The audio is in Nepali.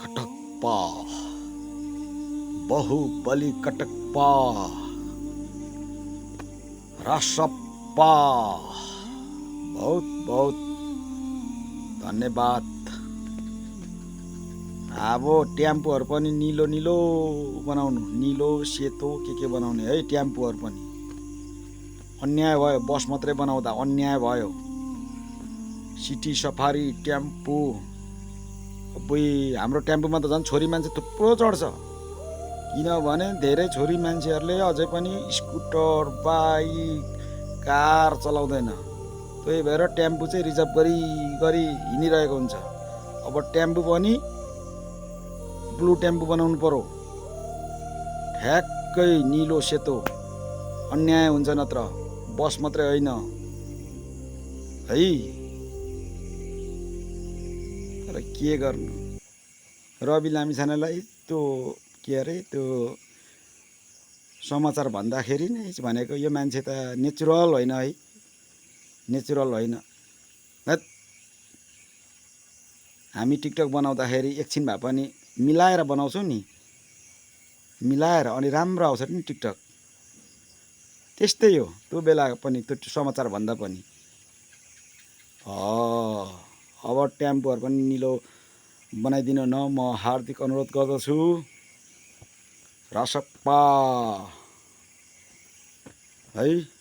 कटप्पा बहुबली कटप्पा रासप्पा बहुत बहुत धन्यवाद। अब ट्याम्पूहरू पनि निलो निलो बनाउनु, निलो सेतो के बनाउने है। ट्याम्पूहरू पनि अन्याय भयो, बस मात्रै बनाउँदा अन्याय भयो। सिटी सफारी ट्याम्पू, अबुई हाम्रो ट्याम्पूमा त झन् छोरी मान्छे थुप्रो चढ्छ, किनभने धेरै छोरी मान्छेहरूले अझै पनि स्कुटर बाइक कार चलाउँदैन। त्यही भएर ट्याम्पू चाहिँ रिजर्भ गरी गरी हिँडिरहेको हुन्छ। अब ट्याम्पू पनि ब्लू ट्याम्पू बनाउनु पर्यो, ठ्याक्कै निलो सेतो, अन्याय हुन्छ नत्र। बस मात्रै होइन है, तर के गर्नु। रवि लामिछानेलाई त्यो के अरे त्यो समाचार भन्दाखेरि नै भनेको यो मान्छे त नेचुरल होइन है, नेचुरल होइन। हामी टिकटक बनाउँदाखेरि एकछिन भए पनि मिलाएर बनाउँछौँ नि, मिलाएर अनि राम्रो आउँछ नि टिकटक। त्यस्तै हो त्यो बेला पनि, त्यो समाचार भन्दा पनि। अब ट्याम्पूहरू पनि निलो बनाइदिनु न, म हार्दिक अनुरोध गर्दछु। रासप्पा है।